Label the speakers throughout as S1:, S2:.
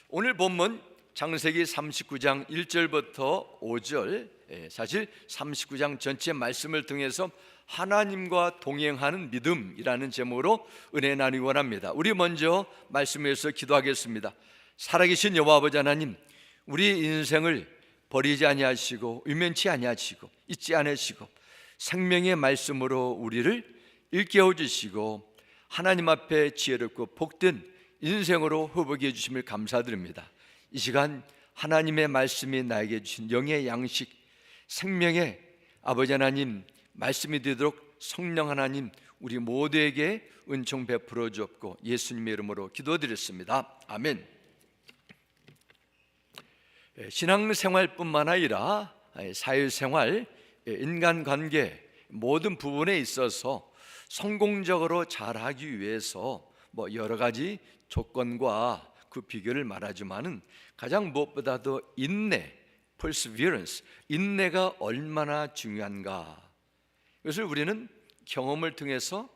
S1: 오늘 본문 창세기 39장 1절부터 5절, 사실 39장 전체 말씀을 통해서 하나님과 동행하는 믿음이라는 제목으로 은혜 나누기 원합니다. 우리 먼저 말씀에서 기도하겠습니다. 살아계신 여호와 아버지 하나님, 우리 인생을 버리지 아니하시고 위면치 아니하시고 잊지 않으시고 생명의 말씀으로 우리를 일깨워 주시고 하나님 앞에 지혜롭고 복된 인생으로 회복해 주심을 감사드립니다. 이 시간 하나님의 말씀이 나에게 주신 영의 양식, 생명의 아버지 하나님 말씀이 되도록 성령 하나님 우리 모두에게 은총 베풀어 주옵고 예수님의 이름으로 기도드렸습니다. 아멘. 신앙생활뿐만 아니라 사회생활, 인간관계 모든 부분에 있어서 성공적으로 잘하기 위해서 여러 가지 조건과 그 비결을 말하지만은 가장 무엇보다도 인내, perseverance, 인내가 얼마나 중요한가, 이것을 우리는 경험을 통해서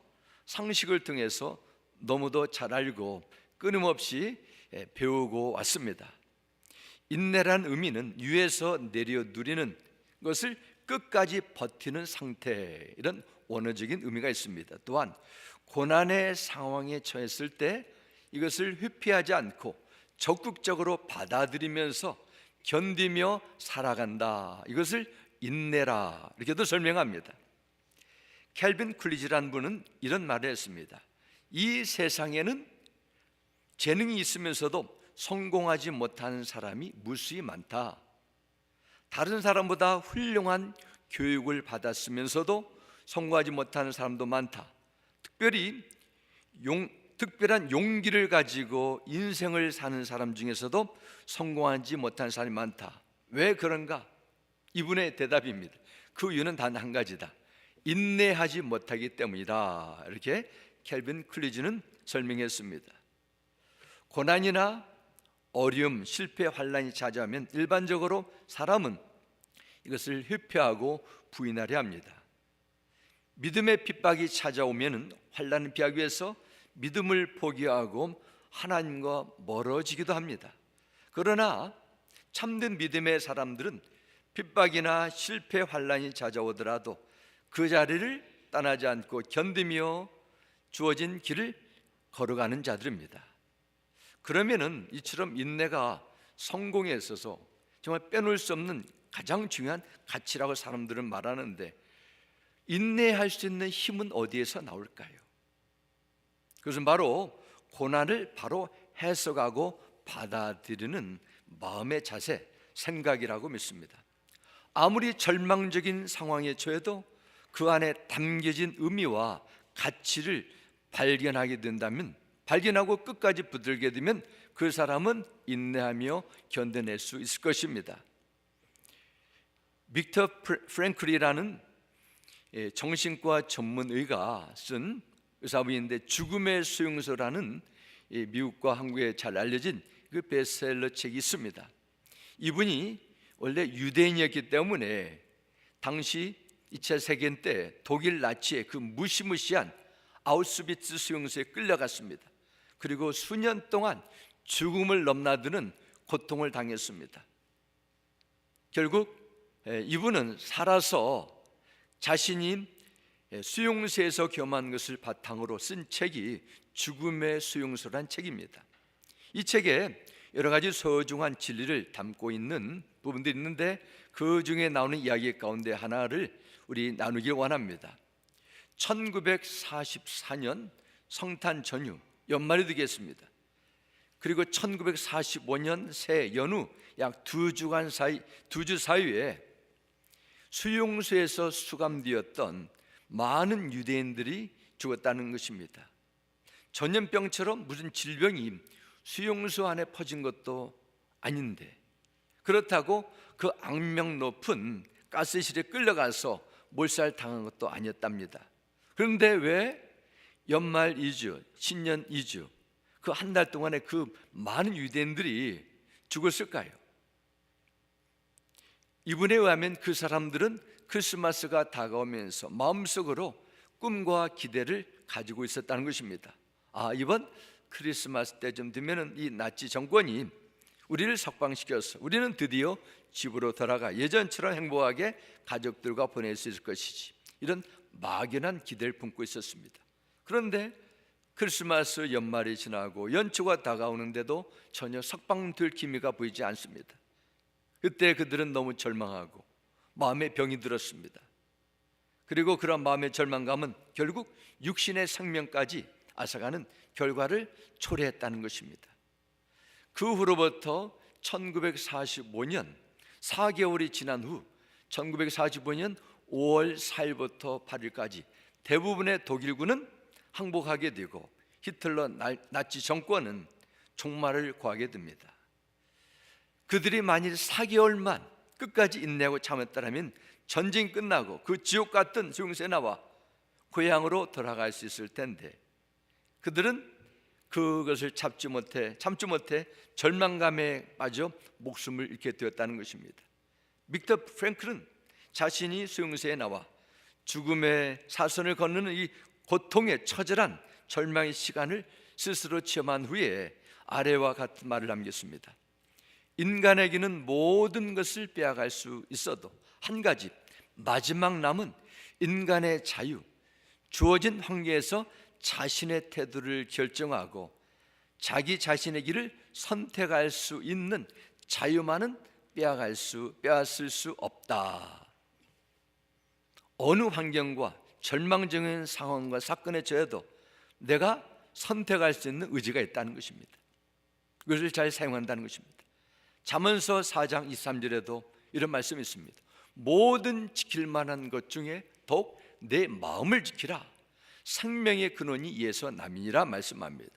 S1: 상식을 통해서 너무도 잘 알고 끊임없이 배우고 왔습니다. 인내란 의미는 위에서 내려 누리는 것을 끝까지 버티는 상태, 이런 원어적인 의미가 있습니다. 또한 고난의 상황에 처했을 때 이것을 회피하지 않고 적극적으로 받아들이면서 견디며 살아간다, 이것을 인내라 이렇게도 설명합니다. 켈빈 쿨리지라는 분은 이런 말을 했습니다. 이 세상에는 재능이 있으면서도 성공하지 못하는 사람이 무수히 많다. 다른 사람보다 훌륭한 교육을 받았으면서도 성공하지 못하는 사람도 많다. 특별한 용기를 가지고 인생을 사는 사람 중에서도 성공하지 못한 사람이 많다. 왜 그런가? 이분의 대답입니다. 그 이유는 단 한 가지다. 인내하지 못하기 때문이다. 이렇게 켈빈 쿨리지는 설명했습니다. 고난이나 어려움, 실패, 환난이 찾아오면 일반적으로 사람은 이것을 회피하고 부인하려 합니다. 믿음의 핍박이 찾아오면 환난을 피하기 위해서 믿음을 포기하고 하나님과 멀어지기도 합니다. 그러나 참된 믿음의 사람들은 핍박이나 실패, 환난이 찾아오더라도 그 자리를 떠나지 않고 견디며 주어진 길을 걸어가는 자들입니다. 그러면은 이처럼 인내가 성공에 있어서 정말 빼놓을 수 없는 가장 중요한 가치라고 사람들은 말하는데, 인내할 수 있는 힘은 어디에서 나올까요? 그것은 바로 고난을 바로 해석하고 받아들이는 마음의 자세, 생각이라고 믿습니다. 아무리 절망적인 상황에 처해도 그 안에 담겨진 의미와 가치를 발견하게 된다면, 발견하고 끝까지 붙들게 되면 그 사람은 인내하며 견뎌낼 수 있을 것입니다. 빅터 프랭클이라는 정신과 전문의가 쓴 의사부인인데 죽음의 수용소라는 미국과 한국에 잘 알려진 그 베스트셀러 책이 있습니다. 이분이 원래 유대인이었기 때문에 당시 2차 세계대전 때 독일 나치의 그 무시무시한 아우슈비츠 수용소에 끌려갔습니다. 그리고 수년 동안 죽음을 넘나드는 고통을 당했습니다. 결국 이분은 살아서 자신이 수용소에서 경험한 것을 바탕으로 쓴 책이 죽음의 수용소란 책입니다. 이 책에 여러 가지 소중한 진리를 담고 있는 부분들이 있는데, 그 중에 나오는 이야기 가운데 하나를 우리 나누길 원합니다. 1944년 성탄 전후 연말이 되겠습니다. 그리고 1945년 새 연후 약 2주 사이에 수용소에서 수감되었던 많은 유대인들이 죽었다는 것입니다. 전염병처럼 무슨 질병이 수용소 안에 퍼진 것도 아닌데, 그렇다고 그 악명 높은 가스실에 끌려가서 몰살당한 것도 아니었답니다. 그런데 왜 연말 2주, 신년 2주, 그 한 달 동안에 그 많은 유대인들이 죽었을까요? 이분에 의하면 그 사람들은 크리스마스가 다가오면서 마음속으로 꿈과 기대를 가지고 있었다는 것입니다. 이번 크리스마스 때쯤 되면은 이 나치 정권이 우리를 석방시켜서 우리는 드디어 집으로 돌아가 예전처럼 행복하게 가족들과 보낼 수 있을 것이지, 이런 막연한 기대를 품고 있었습니다. 그런데 크리스마스 연말이 지나고 연초가 다가오는데도 전혀 석방될 기미가 보이지 않습니다. 그때 그들은 너무 절망하고 마음에 병이 들었습니다. 그리고 그런 마음의 절망감은 결국 육신의 생명까지 앗아가는 결과를 초래했다는 것입니다. 그 후로부터 1945년 4개월이 지난 후 1945년 5월 4일부터 8일까지 대부분의 독일군은 항복하게 되고 히틀러 나치 정권은 종말을 구하게 됩니다. 그들이 만일 4개월만 끝까지 인내하고 참았다면 전쟁이 끝나고 그 지옥 같은 수용소에 나와 고향으로 돌아갈 수 있을 텐데, 그들은 그것을 참지 못해 절망감에 빠져 목숨을 잃게 되었다는 것입니다. 빅터 프랭클은 자신이 수용소에 나와 죽음의 사선을 건너는 이 고통의 처절한 절망의 시간을 스스로 체험한 후에 아래와 같은 말을 남겼습니다. 인간에게는 모든 것을 빼앗갈 수 있어도 한 가지 마지막 남은 인간의 자유, 주어진 환경에서 자신의 태도를 결정하고 자기 자신의 길을 선택할 수 있는 자유만은 빼앗을 수 없다. 어느 환경과 절망적인 상황과 사건에 처해도 내가 선택할 수 있는 의지가 있다는 것입니다. 그것을 잘 사용한다는 것입니다. 잠언서 4장 23절에도 이런 말씀이 있습니다. 모든 지킬 만한 것 중에 더욱 내 마음을 지키라. 생명의 근원이 이에서 남이니라 말씀합니다.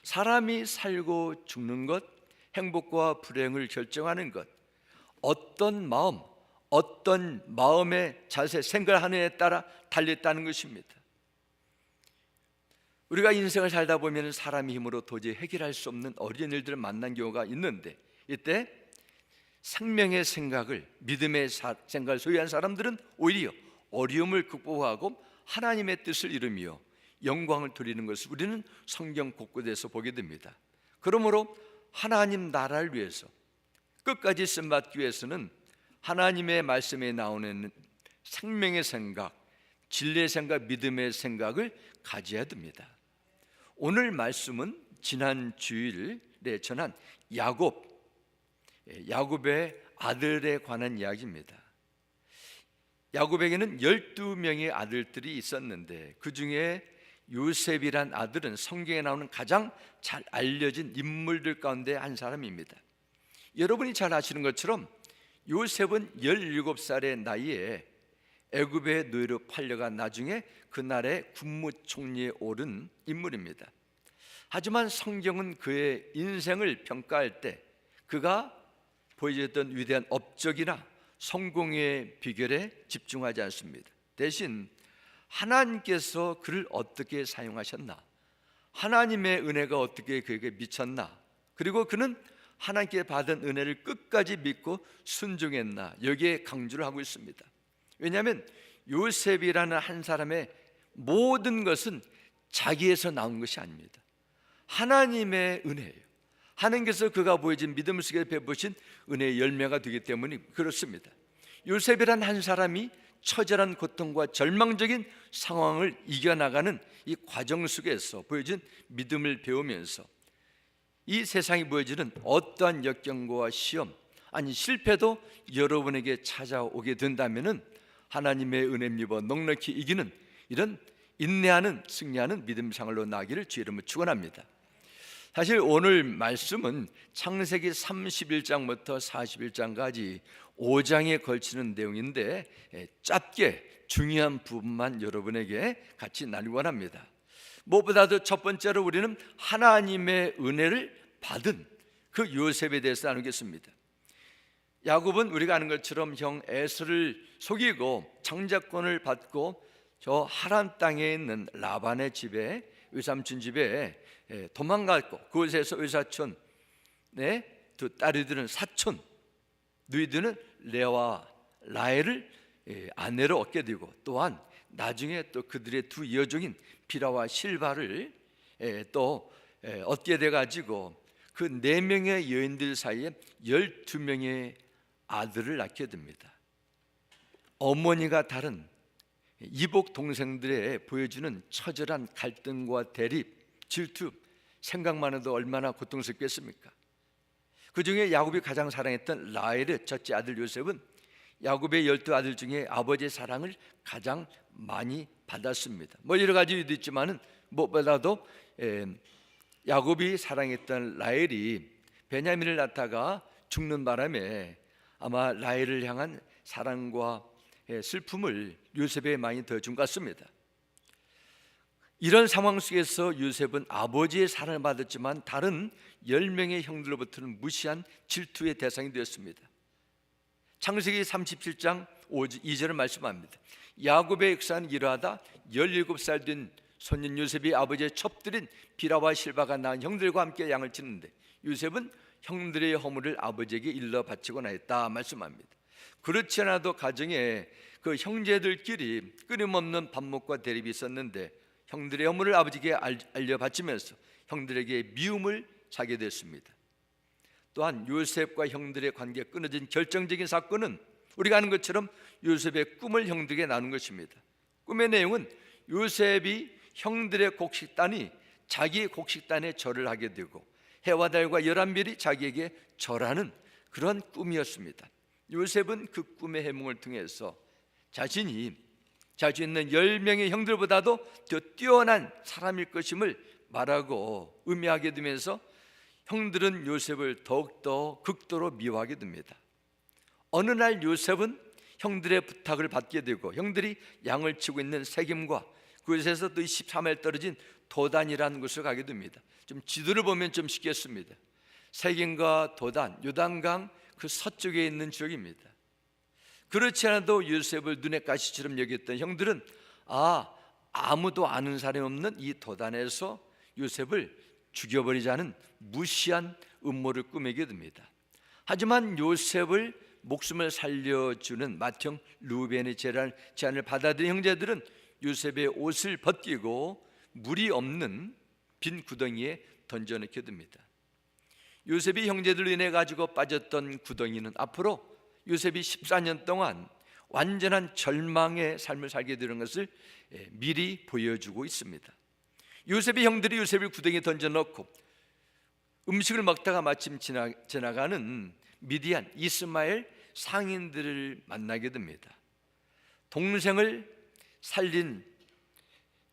S1: 사람이 살고 죽는 것, 행복과 불행을 결정하는 것, 어떤 마음, 어떤 마음의 자세, 생각하느냐에 따라 달렸다는 것입니다. 우리가 인생을 살다 보면 사람의 힘으로 도저히 해결할 수 없는 어려운 일들을 만난 경우가 있는데, 이때 생명의 생각을, 믿음의 생각을 소유한 사람들은 오히려 어려움을 극복하고 하나님의 뜻을 이루며 영광을 돌리는 것을 우리는 성경 곳곳에서 보게 됩니다. 그러므로 하나님 나라를 위해서 끝까지 쓰임받기 위해서는 하나님의 말씀에 나오는 생명의 생각, 진리의 생각, 믿음의 생각을 가져야 됩니다. 오늘 말씀은 지난 주일에 전한 야곱의 아들에 관한 이야기입니다. 야곱에게는 12명의 아들들이 있었는데 그 중에 요셉이란 아들은 성경에 나오는 가장 잘 알려진 인물들 가운데 한 사람입니다. 여러분이 잘 아시는 것처럼 요셉은 17살의 나이에 애굽의 노예로 팔려가 나중에 그날의 국무총리에 오른 인물입니다. 하지만 성경은 그의 인생을 평가할 때 그가 보여줬던 위대한 업적이나 성공의 비결에 집중하지 않습니다. 대신 하나님께서 그를 어떻게 사용하셨나, 하나님의 은혜가 어떻게 그에게 미쳤나, 그리고 그는 하나님께 받은 은혜를 끝까지 믿고 순종했나, 여기에 강조를 하고 있습니다. 왜냐하면 요셉이라는 한 사람의 모든 것은 자기에서 나온 것이 아닙니다. 하나님의 은혜예요. 하나님께서 그가 보여진 믿음 속에 베푸신 은혜의 열매가 되기 때문에 그렇습니다. 요셉이란 한 사람이 처절한 고통과 절망적인 상황을 이겨나가는 이 과정 속에서 보여진 믿음을 배우면서 이 세상이 보여주는 어떠한 역경과 시험, 아니 실패도 여러분에게 찾아오게 된다면 하나님의 은혜 입어 넉넉히 이기는 이런 인내하는, 승리하는 믿음 생활로 나기를 주의 이름으로 축원합니다. 사실 오늘 말씀은 창세기 31장부터 41장까지 5장에 걸치는 내용인데 짧게 중요한 부분만 여러분에게 같이 나누기 원합니다. 무엇보다도 첫 번째로 우리는 하나님의 은혜를 받은 그 요셉에 대해서 나누겠습니다. 야곱은 우리가 아는 것처럼 형 에서를 속이고 장자권을 받고 저 하란 땅에 있는 라반의 집에, 외삼촌 집에 도망갔고 그곳에서 외사촌 두 딸이들은 사촌 누이들은 레아와 라헬을 아내로 얻게 되고, 또한 나중에 또 그들의 두 여종인 비라와 실바를 또 얻게 돼 가지고 그 4명의 여인들 사이에 12명의 아들을 낳게 됩니다. 어머니가 다른 이복 동생들의 보여주는 처절한 갈등과 대립, 질투, 생각만 해도 얼마나 고통스럽겠습니까? 그 중에 야곱이 가장 사랑했던 라헬의 첫째 아들 요셉은 야곱의 12아들 중에 아버지의 사랑을 가장 많이 받았습니다. 여러 가지 이유도 있지만은 무엇보다도 야곱이 사랑했던 라헬이 베냐민을 낳다가 죽는 바람에 아마 라헬을 향한 사랑과 슬픔을 요셉에 많이 더해준 것 같습니다. 이런 상황 속에서 요셉은 아버지의 사랑을 받았지만 다른 10명의 형들로부터는 무시한 질투의 대상이 되었습니다. 창세기 37장 2절을 말씀합니다. 야곱의 역사는 이러하다 17살 된 손녀 요셉이 아버지의 첩들인 비라와 실바가 낳은 형들과 함께 양을 치는데 요셉은 형들의 허물을 아버지에게 일러 바치고 나였다 말씀합니다. 그렇지 않아도 가정에 그 형제들끼리 끊임없는 반목과 대립이 있었는데 형들의 허물을 아버지에게 알려 바치면서 형들에게 미움을 사게 됐습니다. 또한 요셉과 형들의 관계가 끊어진 결정적인 사건은 우리가 아는 것처럼 요셉의 꿈을 형들에게 나눈 것입니다. 꿈의 내용은 요셉이 형들의 곡식단이 자기 곡식단에 절을 하게 되고 해와 달과 11별이 자기에게 절하는 그런 꿈이었습니다. 요셉은 그 꿈의 해몽을 통해서 자신이 자주 있는 10명의 형들보다도 더 뛰어난 사람일 것임을 말하고 의미하게 되면서 형들은 요셉을 더욱더 극도로 미워하게 됩니다. 어느 날 요셉은 형들의 부탁을 받게 되고 형들이 양을 치고 있는 세겜과 그곳에서 또 13일 떨어진 도단이라는 곳을 가게 됩니다. 좀 지도를 보면 좀 쉽겠습니다. 세겜과 도단, 요단강 그 서쪽에 있는 지역입니다. 그렇지 않아도 요셉을 눈의 가시처럼 여겼던 형들은 아무도 아는 사람이 없는 이 도단에서 요셉을 죽여버리자는 무시한 음모를 꾸미게 됩니다. 하지만 요셉을 목숨을 살려주는 맏형 루벤의 제안을 받아들인 형제들은 요셉의 옷을 벗기고 물이 없는 빈 구덩이에 던져넣게 됩니다. 요셉이 형제들로 인해 가지고 빠졌던 구덩이는 앞으로 요셉이 14년 동안 완전한 절망의 삶을 살게 되는 것을 미리 보여주고 있습니다. 요셉의 형들이 요셉을 구덩이에 던져넣고 음식을 먹다가 마침 지나가는 미디안 이스마엘 상인들을 만나게 됩니다. 동생을 살린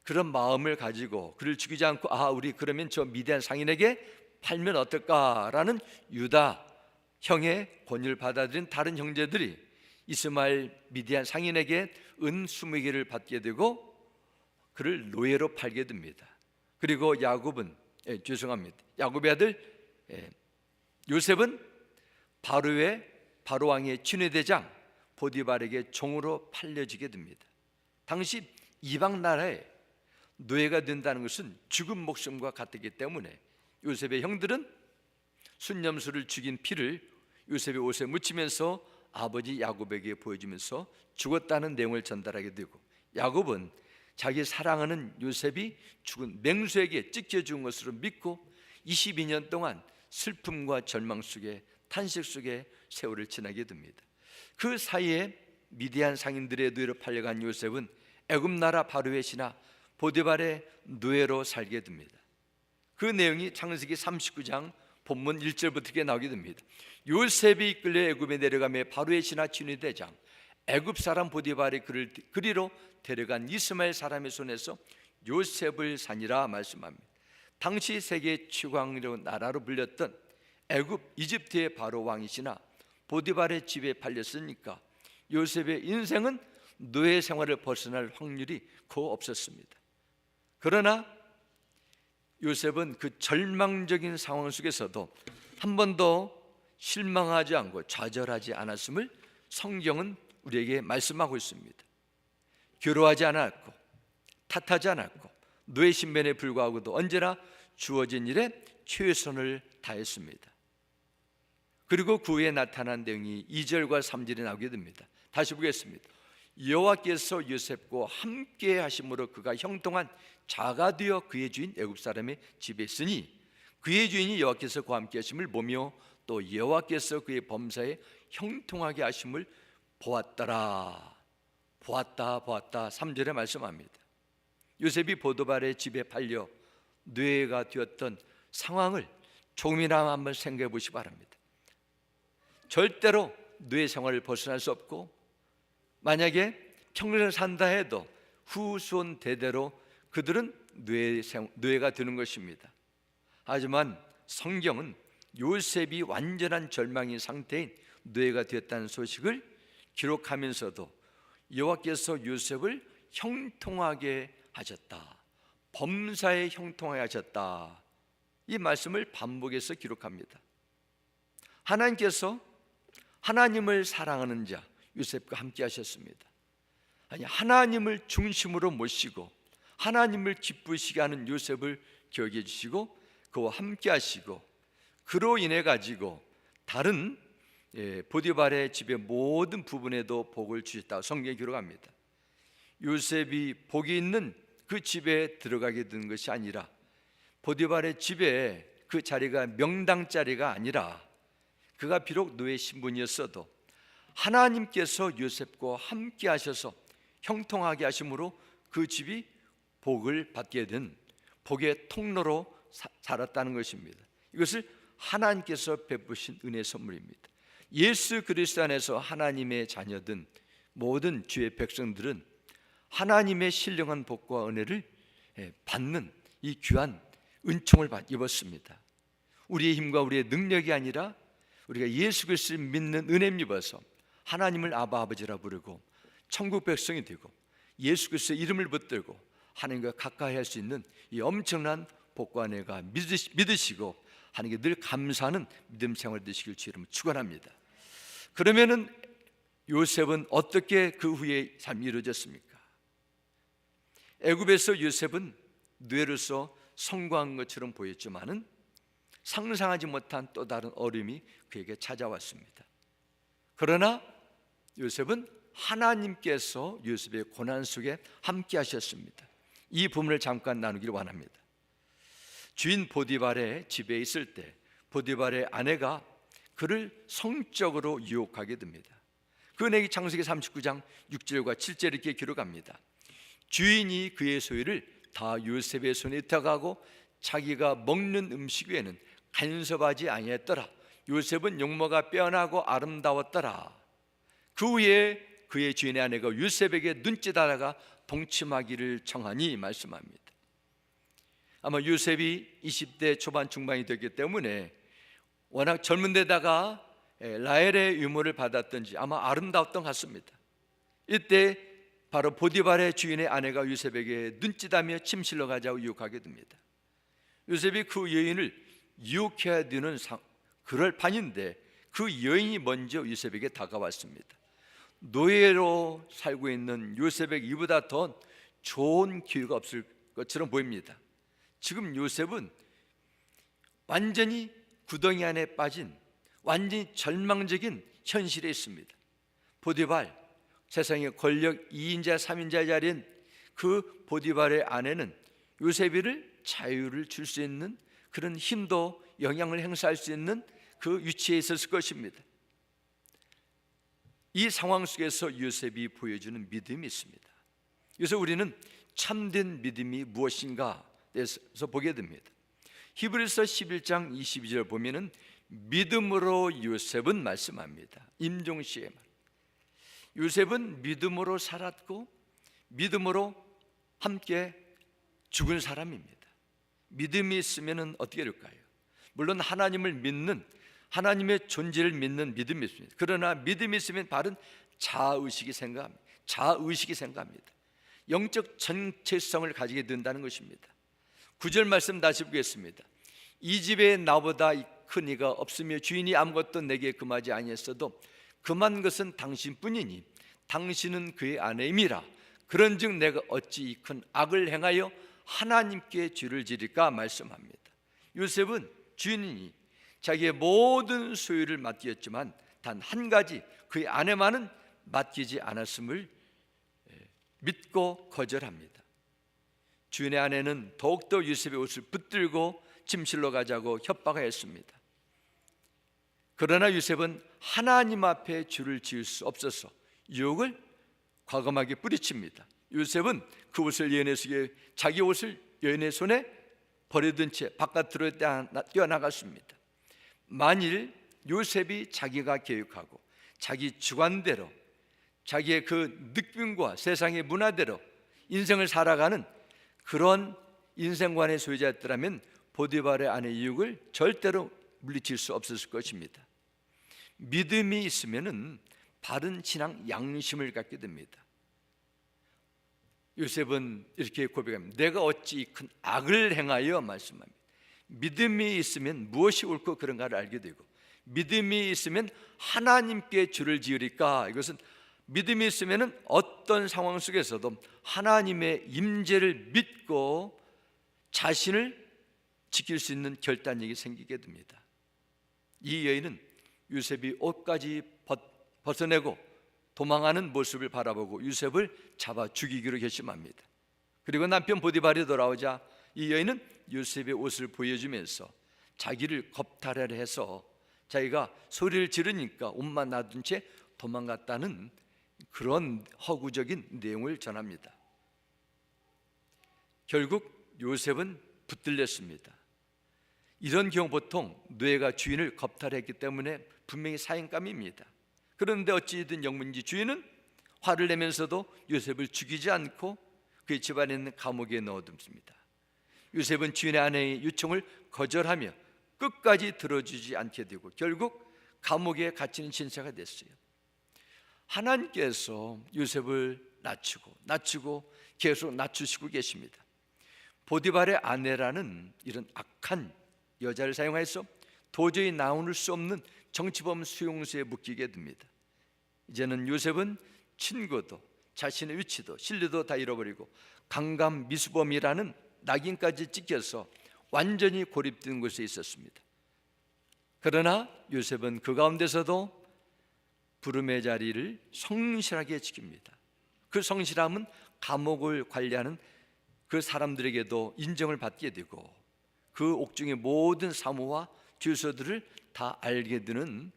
S1: 그런 마음을 가지고 그를 죽이지 않고 우리 그러면 저 미디안 상인에게 팔면 어떨까라는 유다 형의 권유를 받아들인 다른 형제들이 이스마엘 미디안 상인에게 은 20개를 받게 되고 그를 노예로 팔게 됩니다. 그리고 야곱의 아들 요셉은 바로 왕의 친위대장 보디발에게 종으로 팔려지게 됩니다. 당시 이방 나라에 노예가 된다는 것은 죽은 목숨과 같았기 때문에 요셉의 형들은 순념수를 죽인 피를 요셉의 옷에 묻히면서 아버지 야곱에게 보여주면서 죽었다는 내용을 전달하게 되고 야곱은 자기 사랑하는 요셉이 죽은 맹수에게 찢겨 죽은 것으로 믿고 22년 동안 슬픔과 절망 속에 탄식 속에 세월을 지나게 됩니다. 그 사이에 미디안 상인들의 노예로 팔려간 요셉은 애굽 나라 바로의 신하 보디발의 노예로 살게 됩니다. 그 내용이 창세기 39장 본문 1절부터 나오게 됩니다. 요셉이 이끌려 애굽에 내려가며 바로의 신하 친위대장 애굽 사람 보디발이 그를 그리로 데려간 이스마엘 사람의 손에서 요셉을 산이라 말씀합니다. 당시 세계 최강의 나라로 불렸던 애굽 이집트의 바로 왕이시나 보디발의 집에 팔렸으니까 요셉의 인생은 노예 생활을 벗어날 확률이 거의 없었습니다. 그러나 요셉은 그 절망적인 상황 속에서도 한 번도 실망하지 않고 좌절하지 않았음을 성경은 우리에게 말씀하고 있습니다. 괴로워하지 않았고 탓하지 않았고 노예 신변에 불구하고도 언제나 주어진 일에 최선을 다했습니다. 그리고 그 후에 나타난 내용이 2절과 3절에 나오게 됩니다. 다시 보겠습니다. 여호와께서 요셉과 함께 하심으로 그가 형통한 자가 되어 그의 주인 애굽 사람의 집에 있으니 그의 주인이 여호와께서 그와 함께 하심을 보며 또 여호와께서 그의 범사에 형통하게 하심을 보았더라. 보았다 3절에 말씀합니다. 요셉이 보디발의 집에 팔려 노예가 되었던 상황을 조금이나마 한번 생각해 보시기 바랍니다. 절대로 노예 생활을 벗어날 수 없고, 만약에 평생을 산다 해도 후손 대대로 그들은 노예가 되는 것입니다. 하지만 성경은 요셉이 완전한 절망의 상태인 노예가 되었다는 소식을 기록하면서도 여호와께서 요셉을 형통하게 하셨다, 범사에 형통하게 하셨다, 이 말씀을 반복해서 기록합니다. 하나님께서 하나님을 사랑하는 자 요셉과 함께 하셨습니다. 아니, 하나님을 중심으로 모시고 하나님을 기쁘시게 하는 요셉을 기억해 주시고 그와 함께 하시고, 그로 인해 가지고 다른 보디발의 집의 모든 부분에도 복을 주셨다고 성경에 기록합니다. 요셉이 복이 있는 그 집에 들어가게 된 것이 아니라, 보디발의 집에 그 자리가 명당 자리가 아니라, 그가 비록 노예 신분이었어도 하나님께서 요셉과 함께 하셔서 형통하게 하심으로 그 집이 복을 받게 된 복의 통로로 살았다는 것입니다. 이것을 하나님께서 베푸신 은혜의 선물입니다. 예수 그리스도 안에서 하나님의 자녀든 모든 주의 백성들은 하나님의 신령한 복과 은혜를 받는 이 귀한 은총을 입었습니다. 우리의 힘과 우리의 능력이 아니라 우리가 예수 그리스도를 믿는 은혜를 입어서 하나님을 아바 아버지라 부르고 천국 백성이 되고 예수 그리스도의 이름을 붙들고 하나님과 가까이 할 수 있는 이 엄청난 복과 은혜가 믿으시고 하나님께 늘 감사하는 믿음 생활 되시길 주 이름으로 축원합니다. 그러면은 요셉은 어떻게 그 후에 삶이 이루어졌습니까? 애굽에서 요셉은 노예로서 성공한 것처럼 보였지만은 상상하지 못한 또 다른 어려움이 그에게 찾아왔습니다. 그러나 요셉은 하나님께서 요셉의 고난 속에 함께 하셨습니다. 이 부분을 잠깐 나누기를 원합니다. 주인 보디발의 집에 있을 때 보디발의 아내가 그를 성적으로 유혹하게 됩니다. 그 내기 창세기 39장 6절과 7절 이렇게 기록합니다. 주인이 그의 소유를 다 요셉의 손에 위탁하고 자기가 먹는 음식 외에는 간섭하지 아니했더라. 요셉은 용모가 빼어나고 아름다웠더라. 그 후에 그의 주인의 아내가 요셉에게 눈짓하다가 동침하기를 청하니 말씀합니다. 아마 요셉이 20대 초반 중반이 됐기 때문에 워낙 젊은 데다가 라헬의 유모를 받았던지 아마 아름다웠던 것 같습니다. 이때 바로 보디발의 주인의 아내가 요셉에게 눈짓하며 침실로 가자고 유혹하게 됩니다. 요셉이 그 여인을 유혹해야 되는 그럴 판인데 그 여인이 먼저 요셉에게 다가왔습니다. 노예로 살고 있는 요셉에게 이보다 더 좋은 기회가 없을 것처럼 보입니다. 지금 요셉은 완전히 구덩이 안에 빠진 완전히 절망적인 현실에 있습니다. 보디발, 세상의 권력 2인자 3인자 자리인 그 보디발의 아내는 요셉이를 자유를 줄 수 있는 그런 힘도 영향을 행사할 수 있는 그 위치에 있었을 것입니다. 이 상황 속에서 요셉이 보여주는 믿음이 있습니다. 그래서 우리는 참된 믿음이 무엇인가 에서 보게 됩니다. 히브리서 11장 22절 보면은 믿음으로 요셉은 말씀합니다. 임종시의 말. 요셉은 믿음으로 살았고 믿음으로 함께 죽은 사람입니다. 믿음이 있으면 어떻게 될까요? 물론 하나님을 믿는, 하나님의 존재를 믿는 믿음이 있습니다. 그러나 믿음이 있으면 바른 자아의식이 생각합니다. 영적 정체성을 가지게 된다는 것입니다. 9절 말씀 다시 보겠습니다. 이 집에 나보다 큰 이가 없으며 주인이 아무것도 내게 금하지 아니했어도 금한 것은 당신뿐이니 당신은 그의 아내임이라. 그런즉 내가 어찌 이 큰 악을 행하여 하나님께 죄를 지을까 말씀합니다. 요셉은 주인이 자기의 모든 소유를 맡겼지만 단 한 가지 그의 아내만은 맡기지 않았음을 믿고 거절합니다. 주인의 아내는 더욱더 요셉의 옷을 붙들고 침실로 가자고 협박하였습니다. 그러나 요셉은 하나님 앞에 줄을 지을 수 없어서 유혹을 과감하게 뿌리칩니다. 요셉은 그 옷을 여인의 속에, 자기 옷을 여인의 손에 버려둔 채 바깥으로 뛰어나갔습니다. 만일 요셉이 자기가 계획하고 자기 주관대로, 자기의 그 느낌과 세상의 문화대로 인생을 살아가는 그런 인생관의 소유자였더라면 보디발의 아내 유혹을 절대로 물리칠 수 없었을 것입니다. 믿음이 있으면은 바른 신앙 양심을 갖게 됩니다. 요셉은 이렇게 고백합니다. 내가 어찌 큰 악을 행하여, 말씀합니다. 믿음이 있으면 무엇이 옳고 그런가를 알게 되고, 믿음이 있으면 하나님께 줄을 지으리까. 이것은 믿음이 있으면 어떤 상황 속에서도 하나님의 임재를 믿고 자신을 지킬 수 있는 결단력이 생기게 됩니다. 이 여인은 요셉이 옷까지 벗어내고 도망하는 모습을 바라보고 요셉을 잡아 죽이기로 결심합니다. 그리고 남편 보디발이 돌아오자 이 여인은 요셉의 옷을 보여주면서 자기를 겁탈하려 해서 자기가 소리를 지르니까 옷만 놔둔 채 도망갔다는 그런 허구적인 내용을 전합니다. 결국 요셉은 붙들렸습니다. 이런 경우 보통 뇌가 주인을 겁탈했기 때문에 분명히 사형감입니다. 그런데 어찌든 영문지 주인은 화를 내면서도 요셉을 죽이지 않고 그의 집안에 있는 감옥에 넣어둡니다. 요셉은 주인의 아내의 요청을 거절하며 끝까지 들어주지 않게 되고 결국 감옥에 갇히는 신세가 됐어요. 하나님께서 요셉을 낮추고 계속 낮추시고 계십니다. 보디발의 아내라는 이런 악한 여자를 사용해서 도저히 나올 수 없는 정치범 수용소에 묶이게 됩니다. 이제는 요셉은 친구도 자신의 위치도 신뢰도 다 잃어버리고 강간미수범이라는 낙인까지 찍혀서 완전히 고립된 곳에 있었습니다. 그러나 요셉은 그 가운데서도 부름의 자리를 성실하게 지킵니다. 그 성실함은 감옥을 관리하는 그 사람들에게도 인정을 받게 되고 그 옥중의 모든 사무와 주소들을 다 알게 되는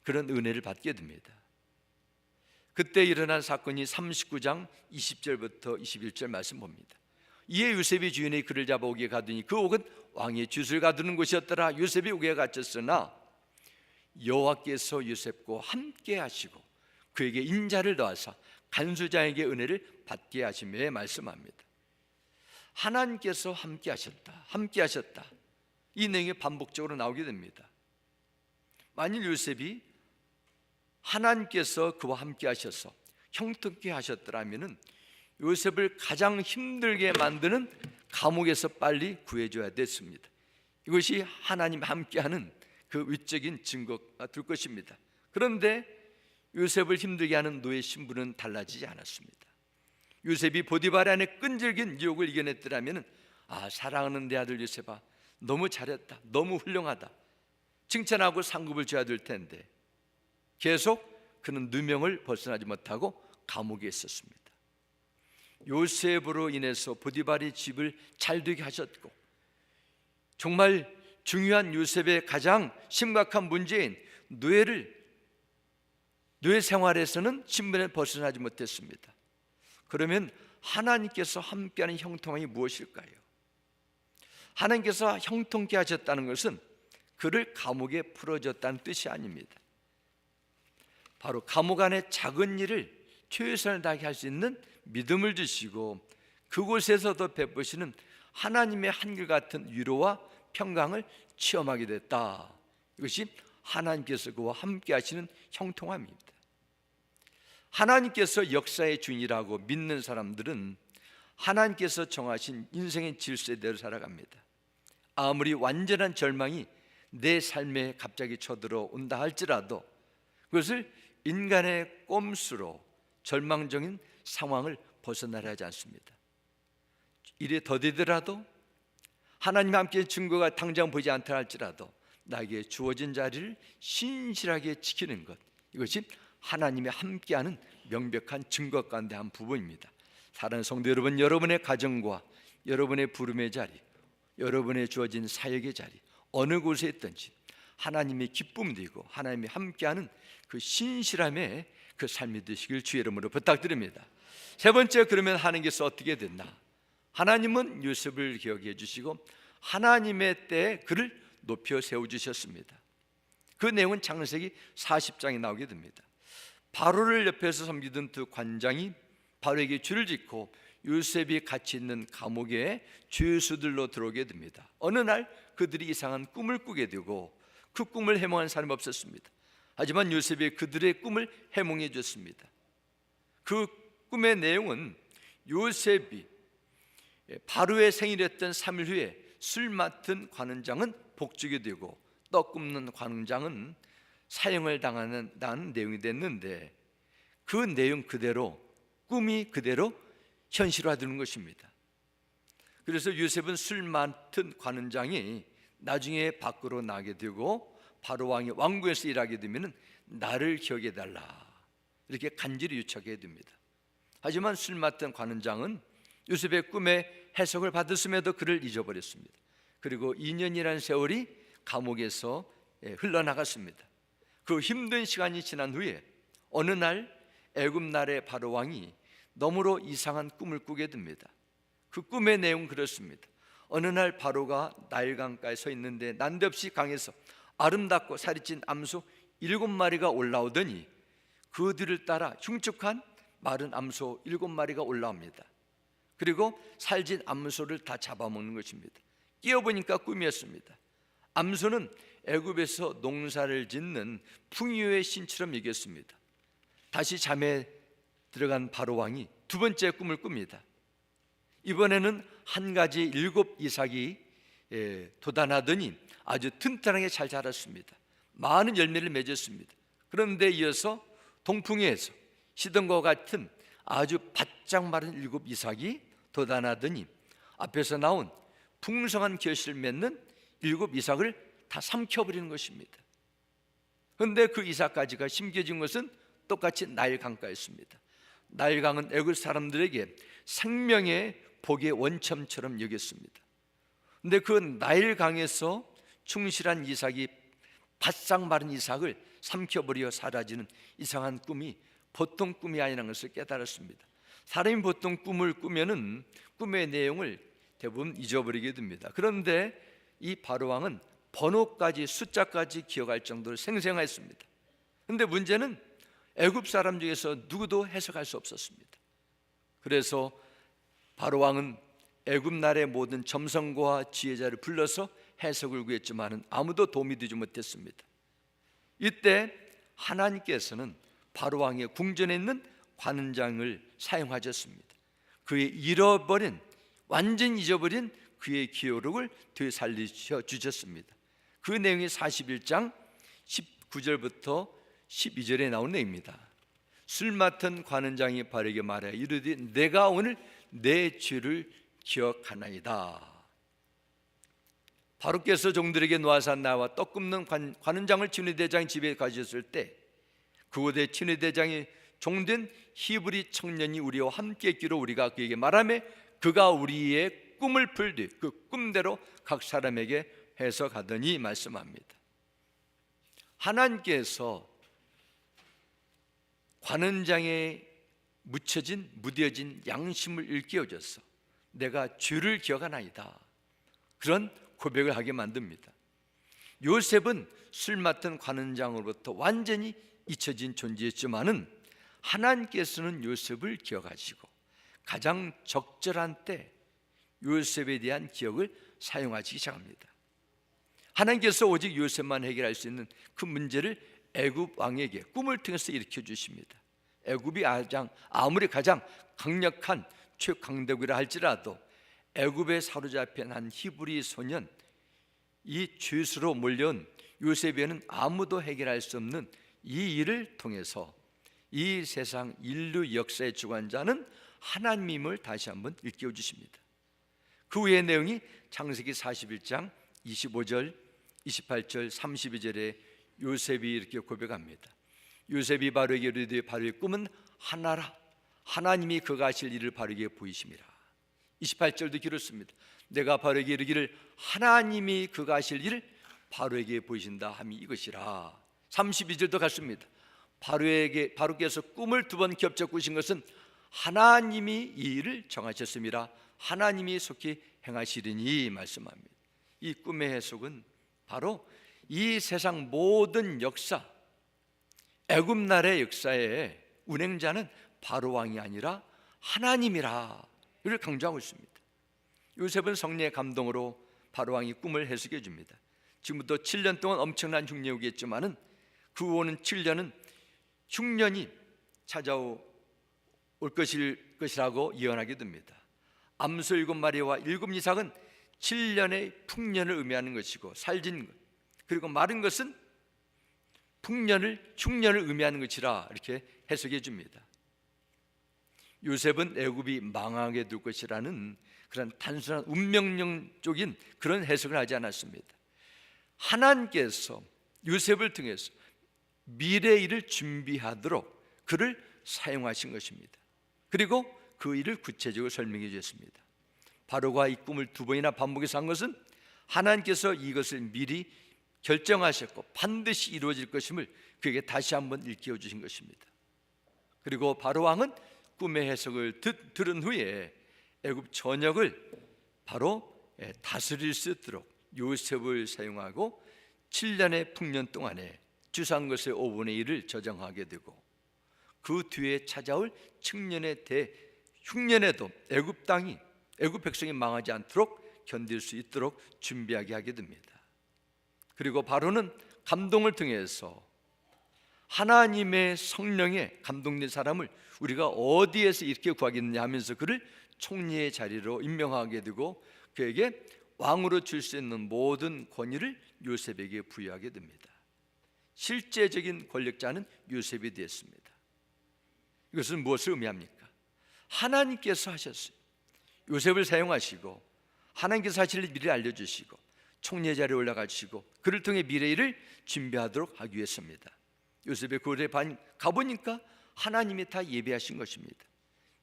S1: 그런 은혜를 받게 됩니다. 그때 일어난 사건이 39장 20절부터 21절 말씀 봅니다. 이에 요셉이 주인의 그를 잡아 옥에 가두니 그 옥은 왕의 쥐술 가두는 곳이었더라. 요셉이 옥에 갇혔으나 여호와께서 요셉과 함께 하시고 그에게 인자를 더하사 간수장에게 은혜를 받게 하시며 말씀합니다. 하나님께서 함께 하셨다. 이 내용이 반복적으로 나오게 됩니다. 만일 요셉이 하나님께서 그와 함께 하셔서 형통케 하셨더라면 요셉을 가장 힘들게 만드는 감옥에서 빨리 구해줘야 됐습니다. 이것이 하나님 함께하는 그 위적인 증거가 될 것입니다. 그런데 요셉을 힘들게 하는 노예 신분은 달라지지 않았습니다. 요셉이 보디발 안에 끈질긴 유혹을 이겨냈더라면 사랑하는 내 아들 요셉아, 너무 잘했다, 너무 훌륭하다 칭찬하고 상급을 줘야 될 텐데 계속 그는 누명을 벗어나지 못하고 감옥에 있었습니다. 요셉으로 인해서 보디발이 집을 잘 되게 하셨고 정말 중요한 요셉의 가장 심각한 문제인 노예 생활에서는 신분을 벗어나지 못했습니다. 그러면 하나님께서 함께하는 형통함이 무엇일까요? 하나님께서 형통케 하셨다는 것은 그를 감옥에 풀어줬다는 뜻이 아닙니다. 바로 감옥 안에 작은 일을 최선을 다하게 할 수 있는 믿음을 주시고 그곳에서도 베푸시는 하나님의 한결같은 위로와 평강을 체험하게 됐다. 이것이 하나님께서 그와 함께 하시는 형통함입니다. 하나님께서 역사의 주인이라고 믿는 사람들은 하나님께서 정하신 인생의 질서대로 살아갑니다. 아무리 완전한 절망이 내 삶에 갑자기 쳐들어온다 할지라도 그것을 인간의 꼼수로 절망적인 상황을 벗어나려 하지 않습니다. 이래 더디더라도 하나님 함께 증거가 당장 보이지 않다 할지라도 나에게 주어진 자리를 신실하게 지키는 것, 이것이 하나님의 함께하는 명백한 증거 가운데 한 부분입니다. 사랑하는 성도 여러분, 여러분의 가정과 여러분의 부름의 자리, 여러분의 주어진 사역의 자리, 어느 곳에 있든지 하나님의 기쁨 되고 하나님이 함께하는 그 신실함의 그 삶이 되시길 주의 이름으로 부탁드립니다. 세 번째, 그러면 하나님께서 어떻게 됐나? 하나님은 요셉을 기억해 주시고 하나님의 때에 그를 높여 세워주셨습니다. 그 내용은 창세기 40장에 나오게 됩니다. 바로를 옆에서 섬기던 두 관장이 바로에게 줄을 짓고 요셉이 갇혀 있는 감옥에 죄수들로 들어오게 됩니다. 어느 날 그들이 이상한 꿈을 꾸게 되고 그 꿈을 해몽한 사람이 없었습니다. 하지만 요셉이 그들의 꿈을 해몽해 줬습니다. 그 꿈의 내용은 요셉이 바로의 생일이었던 3일 후에 술 맡은 관원장은 복직이 되고 떡 굽는 관원장은 사형을 당하는 내용이 됐는데, 그 내용 그대로, 꿈이 그대로 현실화되는 것입니다. 그래서 요셉은 술 맡은 관원장이 나중에 밖으로 나게 되고 바로 왕이 왕궁에서 일하게 되면 나를 기억해 달라 이렇게 간절히 요청하게 됩니다. 하지만 술 맡은 관원장은 요셉의 꿈의 해석을 받았음에도 그를 잊어버렸습니다. 그리고 2년이라는 세월이 감옥에서 흘러나갔습니다. 그 힘든 시간이 지난 후에 어느 날 애굽 나라의 바로 왕이 너무로 이상한 꿈을 꾸게 됩니다. 그 꿈의 내용은 그렇습니다. 어느 날 바로가 나일강가에 서 있는데 난데없이 강에서 아름답고 살이 찐 암소 7마리가 올라오더니 그 뒤를 따라 흉측한 마른 암소 7마리가 올라옵니다. 그리고 살찐 암소를 다 잡아먹는 것입니다. 끼어보니까 꿈이었습니다. 암소는 애굽에서 농사를 짓는 풍요의 신처럼 여겼습니다. 다시 잠에 들어간 바로 왕이 두 번째 꿈을 꿉니다. 이번에는 한 가지 7 이삭이 돋아나더니 아주 튼튼하게 잘 자랐습니다. 많은 열매를 맺었습니다. 그런데 이어서 동풍에서 시든과 같은 아주 바짝 마른 7 이삭이 돋아나더니 앞에서 나온 풍성한 결실을 맺는 7 이삭을 다 삼켜버리는 것입니다. 그런데 그 이삭가지가 심겨진 것은 똑같이 나일강가였습니다. 나일강은 애굽 사람들에게 생명의 복의 원천처럼 여겼습니다. 그런데 그 나일강에서 충실한 이삭이 바싹 마른 이삭을 삼켜버려 사라지는 이상한 꿈이 보통 꿈이 아니라는 것을 깨달았습니다. 사람이 보통 꿈을 꾸면은 꿈의 내용을 대부분 잊어버리게 됩니다. 그런데 이 바로왕은 번호까지 숫자까지 기억할 정도로 생생했습니다. 그런데 문제는 애굽 사람 중에서 누구도 해석할 수 없었습니다. 그래서 바로왕은 애굽 나라의 모든 점성과 지혜자를 불러서 해석을 구했지만 아무도 도움이 되지 못했습니다. 이때 하나님께서는 바로왕의 궁전에 있는 관원장을 사용하셨습니다. 그의 완전히 잊어버린 그의 기억력을 되살리셔 주셨습니다. 그 내용이 41장 19절부터 12절에 나온 내용입니다. 술 맡은 관원장이 바로에게 말하여 이르되 내가 오늘 내 죄를 기억하나이다. 바로께서 종들에게 놓아서 나와 떡 굽는 관원장을 친위대장의 집에 가셨을 때 그곳에 친위대장이 종된 히브리 청년이 우리와 함께 있기로 우리가 그에게 말하며 그가 우리의 꿈을 풀되 그 꿈대로 각 사람에게 해석하더니 말씀합니다. 하나님께서 관원장에 무뎌진 양심을 일깨워줘서 내가 죄를 기억하나이다, 그런 고백을 하게 만듭니다. 요셉은 술 맡은 관원장으로부터 완전히 잊혀진 존재였지만은 하나님께서는 요셉을 기억하시고 가장 적절한 때 요셉에 대한 기억을 사용하시기 시작합니다. 하나님께서 오직 요셉만 해결할 수 있는 그 문제를 애굽 왕에게 꿈을 통해서 일으켜 주십니다. 애굽이 아무리 가장 강력한 최강대국이라 할지라도 애굽에 사로잡힌 한 히브리 소년, 이 죄수로 몰려온 요셉에는 아무도 해결할 수 없는 이 일을 통해서 이 세상 인류 역사의 주관자는 하나님임을 다시 한번 일깨워 주십니다. 그 후의 내용이 창세기 41장 25절, 28절, 32절에 요셉이 이렇게 고백합니다. 요셉이 바로에게 이르되 바로의 꿈은 하나라, 하나님이 그가 하실 일을 바로에게 보이심이라. 28절도 길었습니다. 내가 바로에게 이르기를 하나님이 그가 하실 일을 바로에게 보이신다 함이 이것이라. 32절도 같습니다. 바로께서 꿈을 2번 겹쳐 꾸신 것은 하나님이 이 일을 정하셨음이라. 하나님이 속히 행하시리니 말씀합니다. 이 꿈의 해석은 바로 이 세상 모든 역사, 애굽나라의 역사의 운행자는 바로 왕이 아니라 하나님이라 이를 강조하고 있습니다. 요셉은 성령의 감동으로 바로 왕이 꿈을 해석해 줍니다. 지금부터 7년 동안 엄청난 흉년이 오겠지만은 그 오는 7년은 흉년이 찾아올 것이라고 예언하게 됩니다. 암소 7마리와 7이삭은 7년의 풍년을 의미하는 것이고, 살진 것 그리고 마른 것은 흉년을 의미하는 것이라 이렇게 해석해 줍니다. 요셉은 애굽이 망하게 될 것이라는 그런 단순한 운명론적인 그런 해석을 하지 않았습니다. 하나님께서 요셉을 통해서 미래의 일을 준비하도록 그를 사용하신 것입니다. 그리고 그 일을 구체적으로 설명해 주셨습니다. 바로가 이 꿈을 2번이나 반복해서 한 것은 하나님께서 이것을 미리 결정하셨고 반드시 이루어질 것임을 그에게 다시 한번 일깨워 주신 것입니다. 그리고 바로 왕은 꿈의 해석을 들은 후에 애굽 전역을 바로 다스릴 수 있도록 요셉을 사용하고 7년의 풍년 동안에 주산 것의 5분의 1을 저장하게 되고, 그 뒤에 찾아올 흉년에도 애굽 백성이 망하지 않도록 견딜 수 있도록 준비하게 하게 됩니다. 그리고 바로는 감동을 통해서 하나님의 성령에 감동된 사람을 우리가 어디에서 이렇게 구하겠느냐 하면서 그를 총리의 자리로 임명하게 되고, 그에게 왕으로 줄 수 있는 모든 권위를 요셉에게 부여하게 됩니다. 실제적인 권력자는 요셉이 되었습니다. 이것은 무엇을 의미합니까? 하나님께서 하셨어요. 요셉을 사용하시고 하나님께서 하실 일을 알려주시고 총리의 자리에 올라가시고 그를 통해 미래의 일을 준비하도록 하기 위해서입니다. 요셉의 고을에 가보니까 하나님이 다 예비하신 것입니다.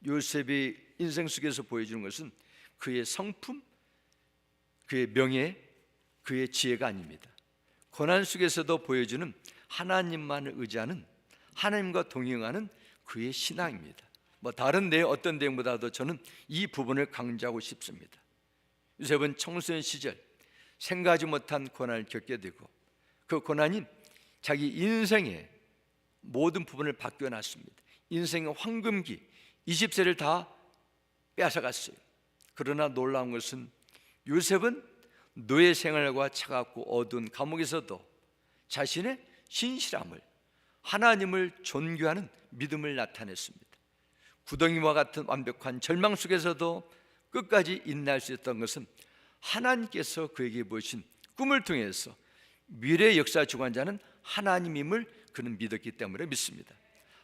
S1: 요셉의 인생 속에서 보여주는 것은 그의 성품, 그의 명예, 그의 지혜가 아닙니다. 고난 속에서도 보여주는 하나님만을 의지하는, 하나님과 동행하는 그의 신앙입니다. 다른 어떤 내용보다도 저는 이 부분을 강조하고 싶습니다. 요셉은 청소년 시절 생각하지 못한 고난을 겪게 되고, 그 고난이 자기 인생의 모든 부분을 바뀌어놨습니다. 인생의 황금기 20세를 다 뺏어갔어요. 그러나 놀라운 것은 요셉은 노예 생활과 차갑고 어두운 감옥에서도 자신의 신실함을, 하나님을 존귀하는 믿음을 나타냈습니다. 구덩이와 같은 완벽한 절망 속에서도 끝까지 인내할 수 있었던 것은 하나님께서 그에게 보이신 꿈을 통해서 미래의 역사 주관자는 하나님임을 그는 믿었기 때문에 믿습니다.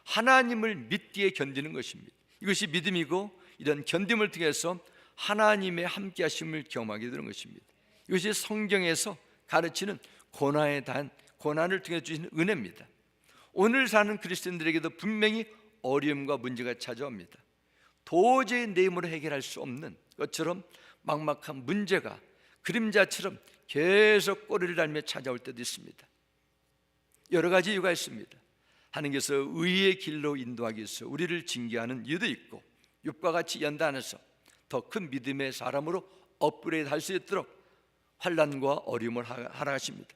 S1: 하나님을 믿기에 견디는 것입니다. 이것이 믿음이고, 이런 견딤을 통해서 하나님의 함께 하심을 경험하게 되는 것입니다. 이것이 성경에서 가르치는 고난을 통해 주시는 은혜입니다. 오늘 사는 그리스도인들에게도 분명히 어려움과 문제가 찾아옵니다. 도저히 내 힘으로 해결할 수 없는 것처럼 막막한 문제가 그림자처럼 계속 꼬리를 달며 찾아올 때도 있습니다. 여러 가지 이유가 있습니다. 하나님께서 의의 길로 인도하기 위해서 우리를 징계하는 이유도 있고, 욥과 같이 연단해서 더 큰 믿음의 사람으로 업그레이드 할 수 있도록 환난과 어려움을 하라 하십니다.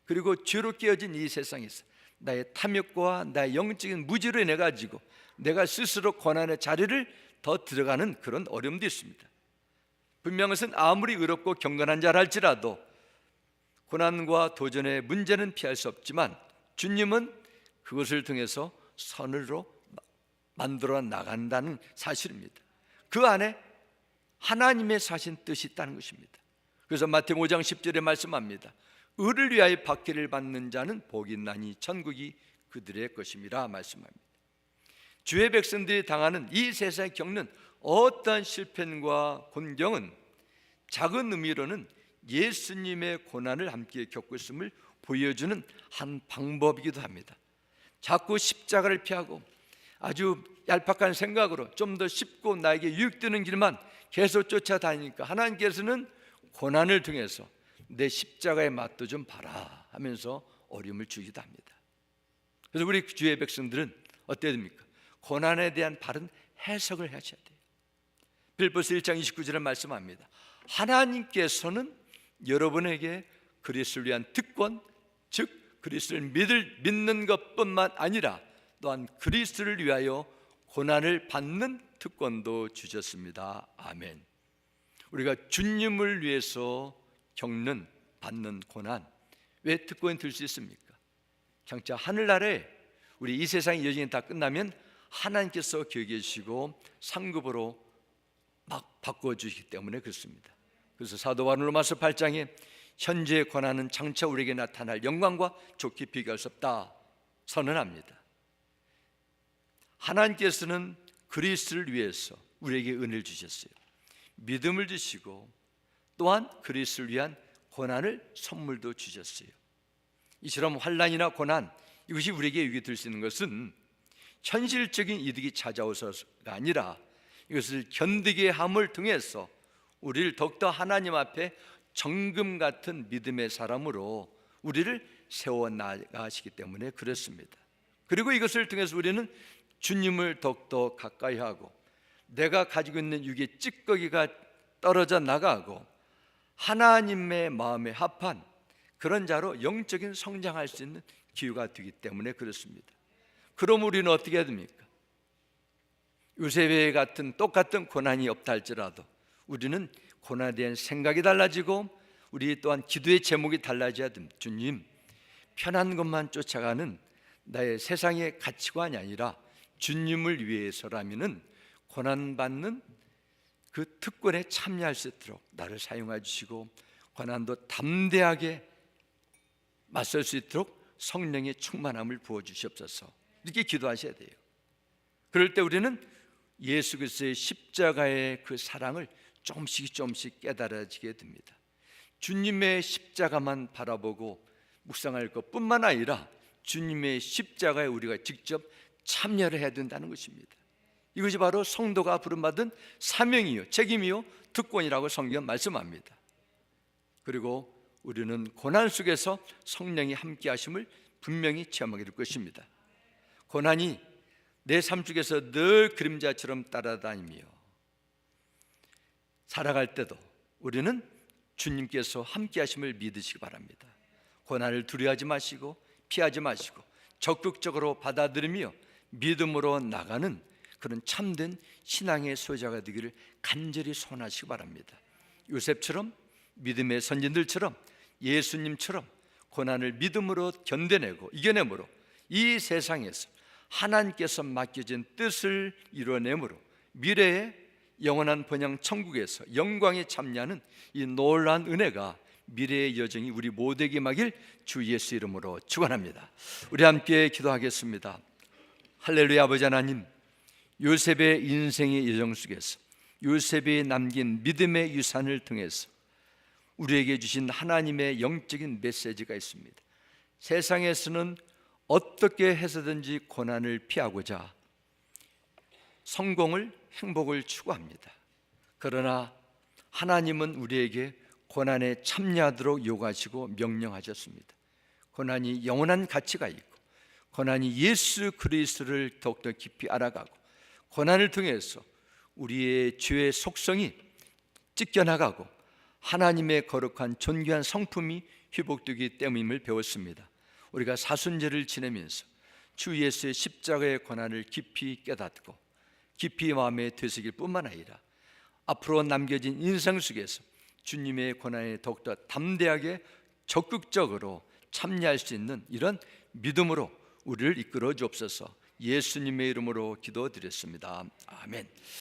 S1: 그리고 죄로 깨어진 이 세상에서 나의 탐욕과 나의 영적인 무지로 인해 가지고 내가 스스로 고난의 자리를 더 들어가는 그런 어려움도 있습니다. 분명한 것은 아무리 의롭고 경건한 자라 할지라도 고난과 도전의 문제는 피할 수 없지만 주님은 그것을 통해서 선으로 만들어 나간다는 사실입니다. 그 안에 하나님의 사신 뜻이 있다는 것입니다. 그래서 마태복음 5장 10절에 말씀합니다. 의를 위하여 박해를 받는 자는 복이 있나니 천국이 그들의 것임이라 말씀합니다. 주의 백성들이 당하는 이 세상에 겪는 어떠한 실패와 곤경은 작은 의미로는 예수님의 고난을 함께 겪고 있음을 보여주는 한 방법이기도 합니다. 자꾸 십자가를 피하고 아주 얄팍한 생각으로 좀 더 쉽고 나에게 유익되는 길만 계속 쫓아다니니까 하나님께서는 고난을 통해서 내 십자가의 맛도 좀 봐라 하면서 어려움을 주기도 합니다. 그래서 우리 주의 백성들은 어때야 됩니까? 고난에 대한 바른 해석을 하셔야 돼요. 빌립보서 1장 29절에 말씀합니다. 하나님께서는 여러분에게 그리스도를 위한 특권, 즉 그리스도를 믿는 것뿐만 아니라 또한 그리스도를 위하여 고난을 받는 특권도 주셨습니다. 아멘. 우리가 주님을 위해서 받는 고난, 왜 특권이 될 수 있습니까? 장차 하늘나라에 우리 이 세상의 여정이 다 끝나면 하나님께서 계획해 주시고 상급으로 막 바꿔주시기 때문에 그렇습니다. 그래서 사도 바울 로마서 8장에 현재의 고난은 장차 우리에게 나타날 영광과 좋게 비교할 수 없다 선언합니다. 하나님께서는 그리스도를 위해서 우리에게 은혜를 주셨어요. 믿음을 주시고 또한 그리스도를 위한 고난을 선물도 주셨어요. 이처럼 환난이나 고난, 이것이 우리에게 유익이 될 수 있는 것은 현실적인 이득이 찾아오서가 아니라 이것을 견디게 함을 통해서 우리를 더욱더 하나님 앞에 정금 같은 믿음의 사람으로 우리를 세워나가시기 때문에 그렇습니다. 그리고 이것을 통해서 우리는 주님을 더욱더 가까이 하고 내가 가지고 있는 육의 찌꺼기가 떨어져 나가고 하나님의 마음에 합한 그런 자로 영적인 성장할 수 있는 기회가 되기 때문에 그렇습니다. 그럼 우리는 어떻게 해야 됩니까? 요셉의 같은 똑같은 고난이 없다 할지라도 우리는 고난에 대한 생각이 달라지고 우리 또한 기도의 제목이 달라져야 됩니다. 주님, 편한 것만 쫓아가는 나의 세상의 가치관이 아니라 주님을 위해서라면은 고난받는 그 특권에 참여할 수 있도록 나를 사용해 주시고 고난도 담대하게 맞설 수 있도록 성령의 충만함을 부어 주시옵소서. 이렇게 기도하셔야 돼요. 그럴 때 우리는 예수 그리스도의 십자가의 그 사랑을 조금씩 깨달아지게 됩니다. 주님의 십자가만 바라보고 묵상할 것뿐만 아니라 주님의 십자가에 우리가 직접 참여를 해야 된다는 것입니다. 이것이 바로 성도가 부름받은 사명이요, 책임이요, 특권이라고 성경 말씀합니다. 그리고 우리는 고난 속에서 성령이 함께 하심을 분명히 체험하게 될 것입니다. 고난이 내 삶 속에서 늘 그림자처럼 따라다니며 살아갈 때도 우리는 주님께서 함께 하심을 믿으시기 바랍니다. 고난을 두려워하지 마시고 피하지 마시고 적극적으로 받아들이며 믿음으로 나가는 그런 참된 신앙의 소유자가 되기를 간절히 소원하시기 바랍니다. 요셉처럼 믿음의 선진들처럼 예수님처럼 고난을 믿음으로 견뎌내고 이겨내므로 이 세상에서 하나님께서 맡겨진 뜻을 이뤄내므로 미래의 영원한 번영 천국에서 영광에 참여하는 이 놀라운 은혜가 미래의 여정이 우리 모두에게 임하길 주 예수 이름으로 축원합니다. 우리 함께 기도하겠습니다. 할렐루야. 아버지 하나님, 요셉의 인생의 여정 속에서 요셉이 남긴 믿음의 유산을 통해서 우리에게 주신 하나님의 영적인 메시지가 있습니다. 세상에서는 어떻게 해서든지 고난을 피하고자 성공을, 행복을 추구합니다. 그러나 하나님은 우리에게 고난에 참여하도록 요구하시고 명령하셨습니다. 고난이 영원한 가치가 있고 고난이 예수 그리스도를 더욱더 깊이 알아가고 고난을 통해서 우리의 죄의 속성이 찢겨나가고 하나님의 거룩한 존귀한 성품이 회복되기 때문임을 배웠습니다. 우리가 사순절을 지내면서 주 예수의 십자가의 고난을 깊이 깨닫고 깊이 마음에 되새길 뿐만 아니라 앞으로 남겨진 인생 속에서 주님의 고난에 더욱더 담대하게 적극적으로 참여할 수 있는 이런 믿음으로 우리를 이끌어 주옵소서. 예수님의 이름으로 기도드렸습니다. 아멘.